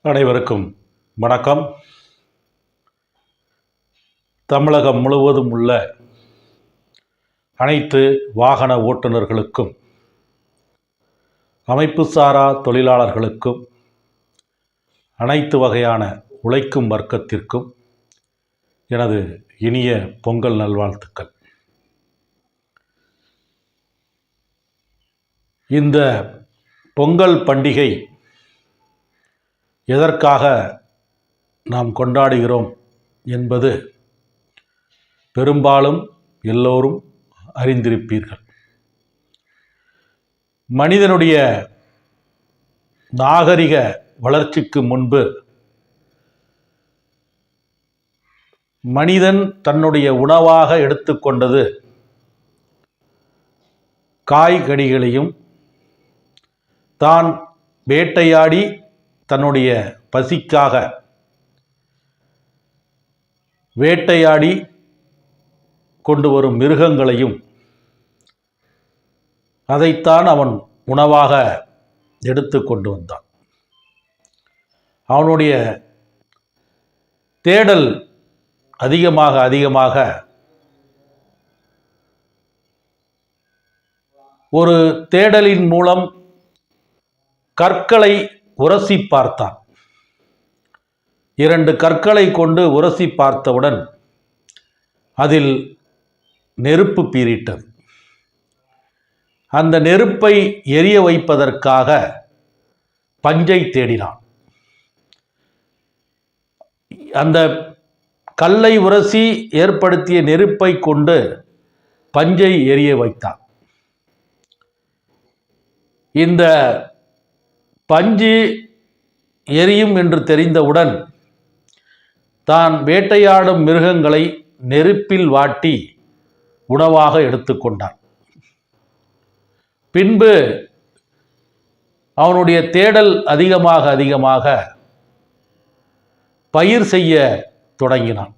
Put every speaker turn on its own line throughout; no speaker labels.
அனைவருக்கும் வணக்கம். தமிழகம் முழுவதும் உள்ள அனைத்து வாகன ஓட்டுநர்களுக்கும், அமைப்புசாரா தொழிலாளர்களுக்கும், அனைத்து வகையான உழைக்கும் வர்க்கத்திற்கும் எனது இனிய பொங்கல் நல்வாழ்த்துக்கள். இந்த பொங்கல் பண்டிகை எதற்காக நாம் கொண்டாடுகிறோம் என்பது பெரும்பாலும் எல்லோரும் அறிந்திருப்பீர்கள். மனிதனுடைய நாகரிக வளர்ச்சிக்கு முன்பு மனிதன் தன்னுடைய உணவாக எடுத்துக்கொண்டது காய்கனிகளையும், தான் வேட்டையாடி தன்னுடைய பசிக்காக வேட்டையாடி கொண்டு வரும் மிருகங்களையும், அதைத்தான் அவன் உணவாக எடுத்து கொண்டு வந்தான். அவனுடைய தேடல் அதிகமாக ஒரு தேடலின் மூலம் கற்களை உரசி பார்த்தான். 2 கற்களை கொண்டு உரசி பார்த்தவுடன் அதில் நெருப்பு பீரிட்டது. அந்த நெருப்பை எரிய வைப்பதற்காக பஞ்சை தேடினான். அந்த கல்லை உரசி ஏற்படுத்திய நெருப்பை கொண்டு பஞ்சை எரிய வைத்தான். இந்த பஞ்சு எரியும் என்று தெரிந்தவுடன் தான் வேட்டையாடும் மிருகங்களை நெருப்பில் வாட்டி உணவாக எடுத்துக்கொண்டான். பின்பு அவனுடைய தேடல் அதிகமாக பயிர் செய்ய தொடங்கினான்.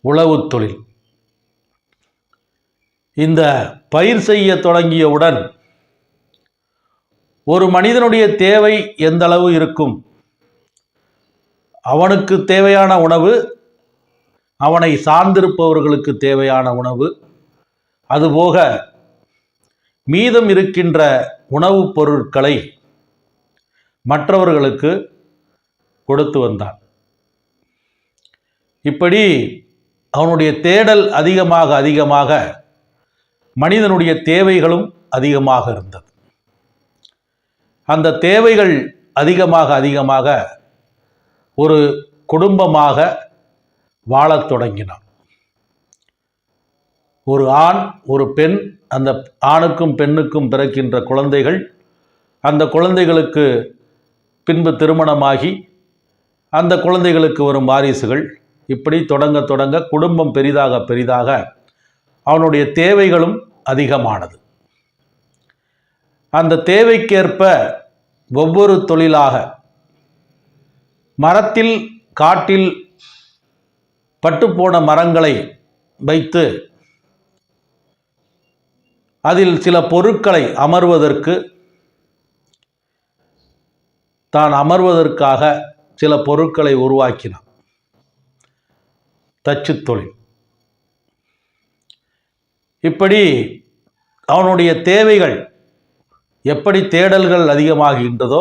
உழவு தொழில். இந்த பயிர் செய்ய தொடங்கியவுடன் ஒரு மனிதனுடைய தேவை எந்த அளவு இருக்கும்? அவனுக்கு தேவையான உணவு, அவனை சார்ந்திருப்பவர்களுக்கு தேவையான உணவு, அதுபோக மீதம் இருக்கின்ற உணவுப் பொருட்களை மற்றவர்களுக்கு கொடுத்து வந்தான். இப்படி அவனுடைய தேடல் அதிகமாக மனிதனுடைய தேவைகளும் அதிகமாக இருந்தது. அந்த தேவைகள் அதிகமாக ஒரு குடும்பமாக வாழத் தொடங்கினான். ஒரு ஆண், ஒரு பெண். அந்த ஆணுக்கும் பெண்ணுக்கும் பிறக்கின்ற குழந்தைகள், அந்த குழந்தைகளுக்கு பின்பு திருமணமாகி அந்த குழந்தைகளுக்கு வரும் வாரிசுகள், இப்படி தொடங்க குடும்பம் பெரிதாக அவனுடைய தேவைகளும் அதிகமானது. அந்த தேவைக்கேற்ப ஒவ்வொரு தொழிலாக மரத்தில், காட்டில் பட்டுப்போன மரங்களை வைத்து அதில் சில பொருட்களை அமர்வதற்காக சில பொருட்களை உருவாக்கினான். தச்சு தொழில். இப்படி அவனுடைய தேவைகள் எப்படி தேடல்கள் அதிகமாகின்றதோ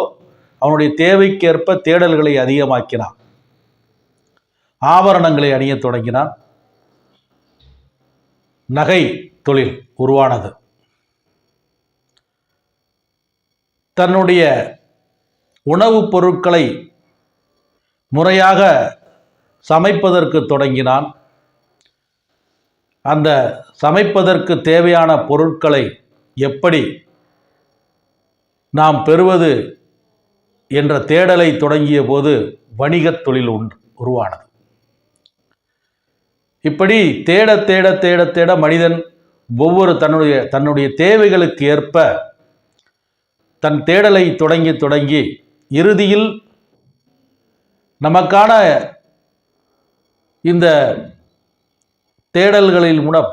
அவனுடைய தேவைக்கேற்ப தேடல்களை அதிகமாக்கினான். ஆபரணங்களை அணியத் தொடங்கினான். நகை தொழில் உருவானது. தன்னுடைய உணவுப் பொருட்களை முறையாக சமைப்பதற்கு தொடங்கினான். அந்த சமைப்பதற்கு தேவையான பொருட்களை எப்படி நாம் பெறுவது என்ற தேடலை தொடங்கிய போது வணிகத் தொழில் உருவானது. இப்படி தேட மனிதன் ஒவ்வொரு தன்னுடைய தேவைகளுக்கு ஏற்ப தன் தேடலை தொடங்கி இறுதியில் நமக்கான இந்த தேடல்களில் மூலம்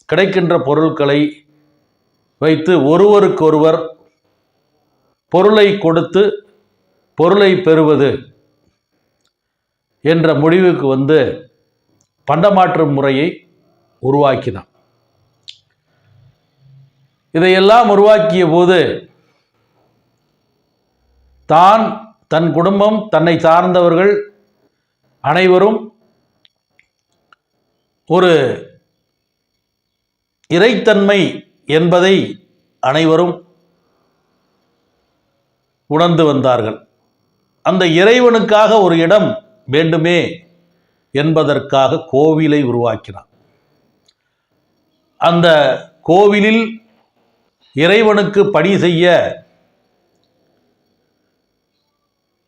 கிடைக்கின்ற பொருட்களை வைத்து ஒருவருக்கொருவர் பொருளை கொடுத்து பொருளை பெறுவது என்ற முடிவுக்கு வந்து பண்டமாற்று முறையை உருவாக்கினான். இதையெல்லாம் உருவாக்கிய போது தான், தன் குடும்பம், தன்னை சார்ந்தவர்கள் அனைவரும் ஒரு இறைத்தன்மை என்பதை அனைவரும் உணர்ந்து வந்தார்கள். அந்த இறைவனுக்காக ஒரு இடம் வேண்டுமே என்பதற்காக கோவிலை உருவாக்கினார். அந்த கோவிலில் இறைவனுக்கு பணி செய்ய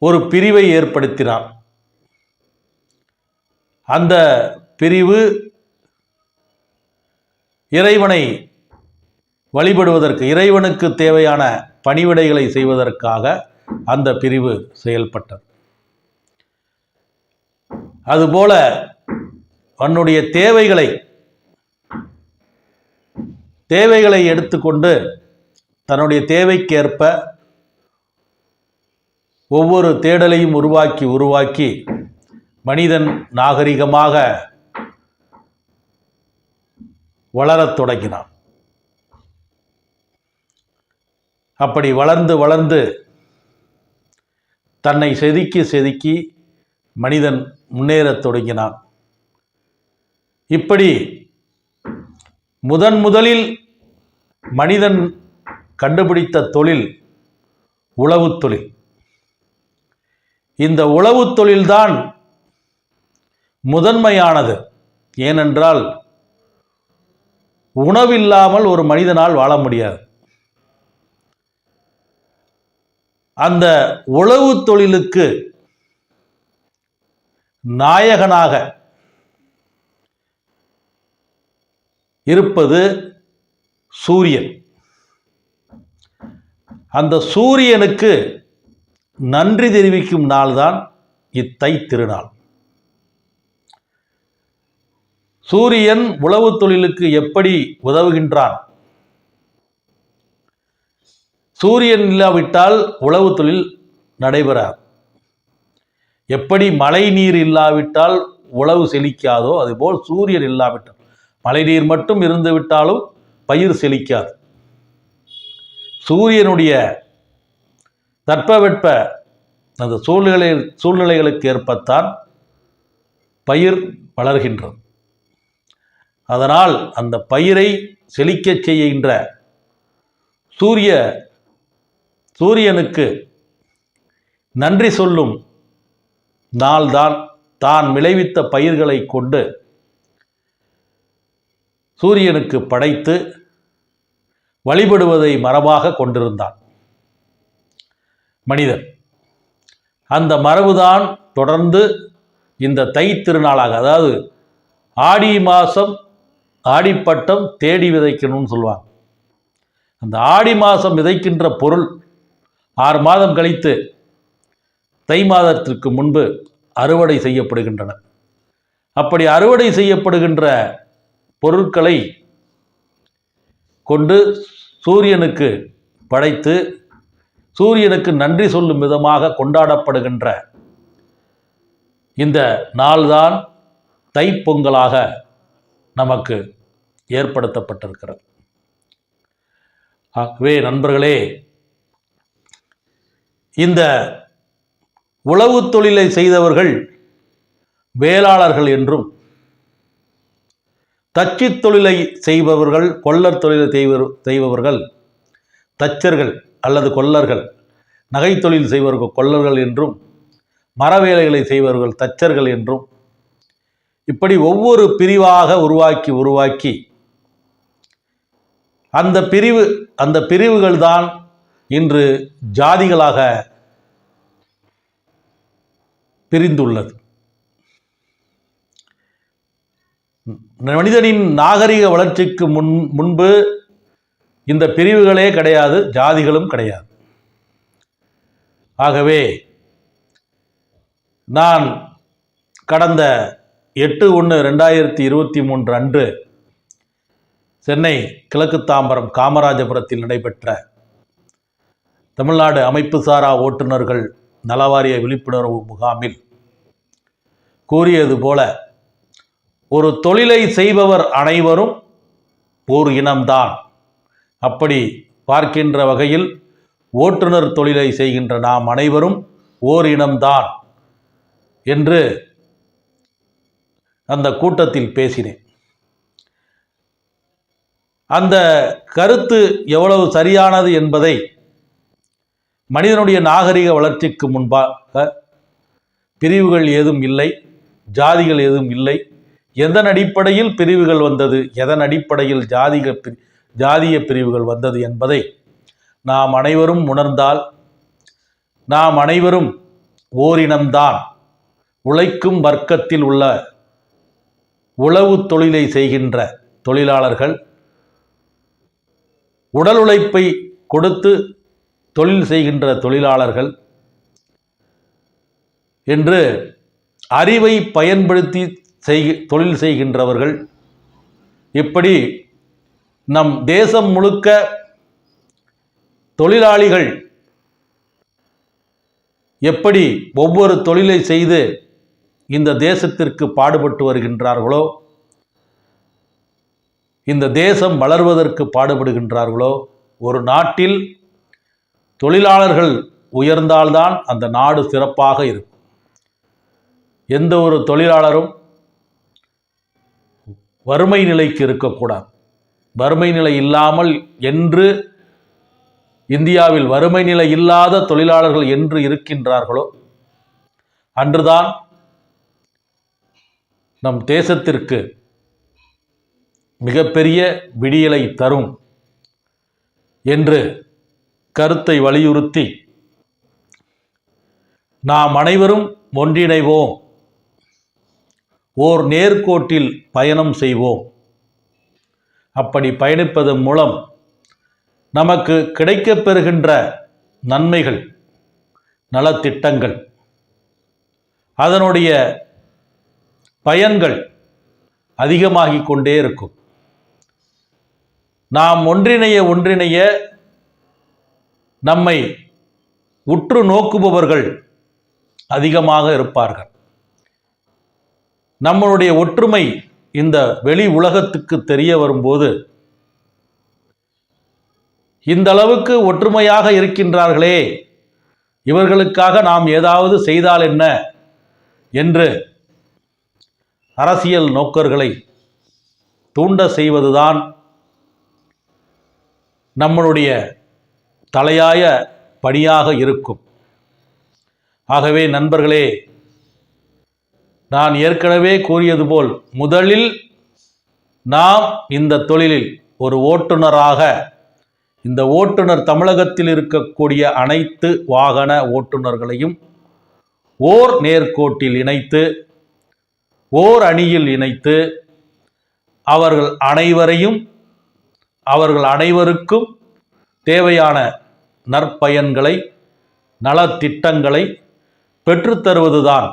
ஒரு பிரிவை ஏற்படுத்தினார். அந்த பிரிவு இறைவனை வழிபடுவதற்கு, இறைவனுக்கு தேவையான பணிவிடைகளை செய்வதற்காக அந்த பிரிவு செயல்பட்டது. அதுபோல தன்னுடைய தேவைகளை எடுத்துக்கொண்டு தன்னுடைய தேவைக்கேற்ப ஒவ்வொரு தேடலையும் உருவாக்கி மனிதன் நாகரிகமாக வளரத் தொடங்கினான். அப்படி வளர்ந்து தன்னை செதுக்கி மனிதன் முன்னேறத் தொடங்கினான். இப்படி முதலில் மனிதன் கண்டுபிடித்த தொழில் உழவுத் தொழில். இந்த உழவுத் தொழில்தான் முதன்மையானது. ஏனென்றால் உணவில்லாமல் ஒரு மனிதனால் வாழ முடியாது. அந்த உழவு தொழிலுக்கு நாயகனாக இருப்பது சூரியன். அந்த சூரியனுக்கு நன்றி தெரிவிக்கும் நாள்தான் இத்தை திருநாள். சூரியன் உழவு தொழிலுக்கு எப்படி உதவுகின்றான்? சூரியன் இல்லாவிட்டால் உழவு தொழில் நடைபெறாது. எப்படி மழை நீர் இல்லாவிட்டால் உழவு செழிக்காதோ அதுபோல் சூரியன் இல்லாவிட்டால், மழை நீர் மட்டும் இருந்து விட்டாலும் பயிர் செழிக்காது. சூரியனுடைய தட்பவெட்ப அந்த சூழ்நிலைகளுக்கு ஏற்பத்தான் பயிர் வளர்கின்றது. அதனால் அந்த பயிரை செழிக்கச் செய்கின்ற சூரியனுக்கு நன்றி சொல்லும் நாள்தான் தான் விளைவித்த பயிர்களை கொண்டு சூரியனுக்கு படைத்து வழிபடுவதை மரபாக கொண்டிருந்தான் மனிதன். அந்த மரபுதான் தொடர்ந்து இந்த தை திருநாளாக, அதாவது ஆடி மாதம் ஆடிப்பட்டம் தேடி விதைக்கணும்னு சொல்லுவாங்க. அந்த ஆடி மாதம் விதைக்கின்ற பொருள் 6 மாதம் கழித்து தை மாதத்திற்கு முன்பு அறுவடை செய்யப்படுகின்றன. அப்படி அறுவடை செய்யப்படுகின்ற பொருட்களை கொண்டு சூரியனுக்கு படைத்து சூரியனுக்கு நன்றி சொல்லும் விதமாக கொண்டாடப்படுகின்ற இந்த நாள்தான் தைப்பொங்கலாக நமக்கு ஏற்படுத்தப்பட்டிருக்கிறது. ஆகவே நண்பர்களே, இந்த உழவு தொழிலை செய்தவர்கள் வேளாளர்கள் என்றும், தச்சு தொழிலை செய்பவர்கள், கொல்லர் தொழிலை செய்பவர்கள் தச்சர்கள் அல்லது கொல்லர்கள், நகை தொழில் செய்பவர்கள் கொல்லர்கள் என்றும், மரவேலைகளை செய்பவர்கள் தச்சர்கள் என்றும், இப்படி ஒவ்வொரு பிரிவாக உருவாக்கி அந்த பிரிவுகள் தான் இன்று ஜாதிகளாக பிரிந்துள்ளது. மனிதனின் நாகரிக வளர்ச்சிக்கு முன்பு இந்த பிரிவுகளே கிடையாது, ஜாதிகளும் கிடையாது. ஆகவே நான் கடந்த 8/1/2023 அன்று சென்னை கிழக்கு தாம்பரம் காமராஜபுரத்தில் நடைபெற்ற தமிழ்நாடு அமைப்புசாரா ஓட்டுநர்கள் நலவாரிய விழிப்புணர்வு முகாமில் கூறியது போல, ஒரு தொழிலை செய்பவர் அனைவரும் ஓர் இனம்தான். அப்படி பார்க்கின்ற வகையில் ஓட்டுநர் தொழிலை செய்கின்ற நாம் அனைவரும் ஓர் இனம்தான் என்று அந்த கூட்டத்தில் பேசினேன். அந்த கருத்து எவ்வளவு சரியானது என்பதை மனிதனுடைய நாகரிக வளர்ச்சிக்கு முன்பாக பிரிவுகள் ஏதும் இல்லை, ஜாதிகள் ஏதும் இல்லை. எதன் அடிப்படையில் பிரிவுகள் வந்தது, எதன் அடிப்படையில் ஜாதிய பிரிவுகள் வந்தது என்பதை நாம் அனைவரும் உணர்ந்தால் நாம் அனைவரும் ஓரினம்தான். உழைக்கும் வர்க்கத்தில் உள்ள உழவு தொழிலை செய்கின்ற தொழிலாளர்கள், உடல் உழைப்பை கொடுத்து தொழில் செய்கின்ற தொழிலாளர்கள் என்று அறிவை பயன்படுத்தி தொழில் செய்கின்றவர்கள், இப்படி நம் தேசம் முழுக்க தொழிலாளிகள் எப்படி ஒவ்வொரு தொழிலை செய்து இந்த தேசத்திற்கு பாடுபட்டு வருகின்றார்களோ, இந்த தேசம் வளர்வதற்கு பாடுபடுகின்றார்களோ, ஒரு நாட்டில் தொழிலாளர்கள் உயர்ந்தால்தான் அந்த நாடு சிறப்பாக இருக்கும். எந்த ஒரு தொழிலாளரும் வறுமை நிலைக்கு இருக்கக்கூடாது. வறுமை நிலை இல்லாமல் என்று இந்தியாவில் வறுமை நிலை இல்லாத தொழிலாளர்கள் என்று இருக்கின்றார்களோ அன்றுதான் நம் தேசத்திற்கு மிகப்பெரிய விடியலை தரும் என்று கருத்தை வலியுறுத்தி நாம் அனைவரும் ஒன்றிணைவோம், ஓர் நேர்கோட்டில் பயணம் செய்வோம். அப்படி பயணிப்பதன் மூலம் நமக்கு கிடைக்கப்பெறுகின்ற நன்மைகள், நலத்திட்டங்கள், அதனுடைய பயன்கள் அதிகமாகிக் கொண்டே இருக்கும். நாம் ஒன்றிணைய நம்மை உற்று நோக்குபவர்கள் அதிகமாக இருப்பார்கள். நம்மளுடைய ஒற்றுமை இந்த வெளி உலகத்துக்கு தெரிய வரும்போது, இந்த அளவுக்கு ஒற்றுமையாக இருக்கின்றார்களே, இவர்களுக்காக நாம் ஏதாவது செய்தால் என்ன என்று அரசியல் நோக்கர்களை தூண்ட செய்வதுதான் நம்மளுடைய தலையாய பணியாக இருக்கும். ஆகவே நண்பர்களே, நான் ஏற்கனவே கூறியது போல், முதலில் நாம் இந்த தொழிலில் ஒரு ஓட்டுநராக, இந்த ஓட்டுநர் தமிழகத்தில் இருக்கக்கூடிய அனைத்து வாகன ஓட்டுநர்களையும் ஓர் நேர்கோட்டில் இணைத்து, ஓர் அணியில் இணைத்து, அவர்கள் அனைவருக்கும் தேவையான நற்பயன்களை, நலத்திட்டங்களை பெற்றுத்தருவதுதான்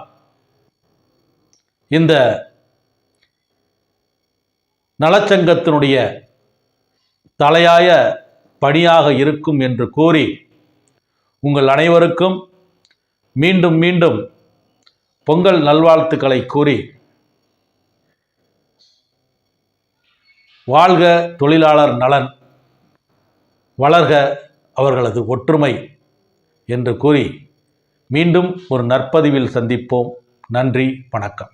இந்த நலச்சங்கத்தினுடைய தலையாய பணியாக இருக்கும் என்று கூறி, உங்கள் அனைவருக்கும் மீண்டும் மீண்டும் பொங்கல் நல்வாழ்த்துக்களை கூறி, வாழ்க தொழிலாளர் நலன், வளர்க அவர்களது ஒற்றுமை என்று கூறி மீண்டும் ஒரு நற்பதிவில் சந்திப்போம். நன்றி, வணக்கம்.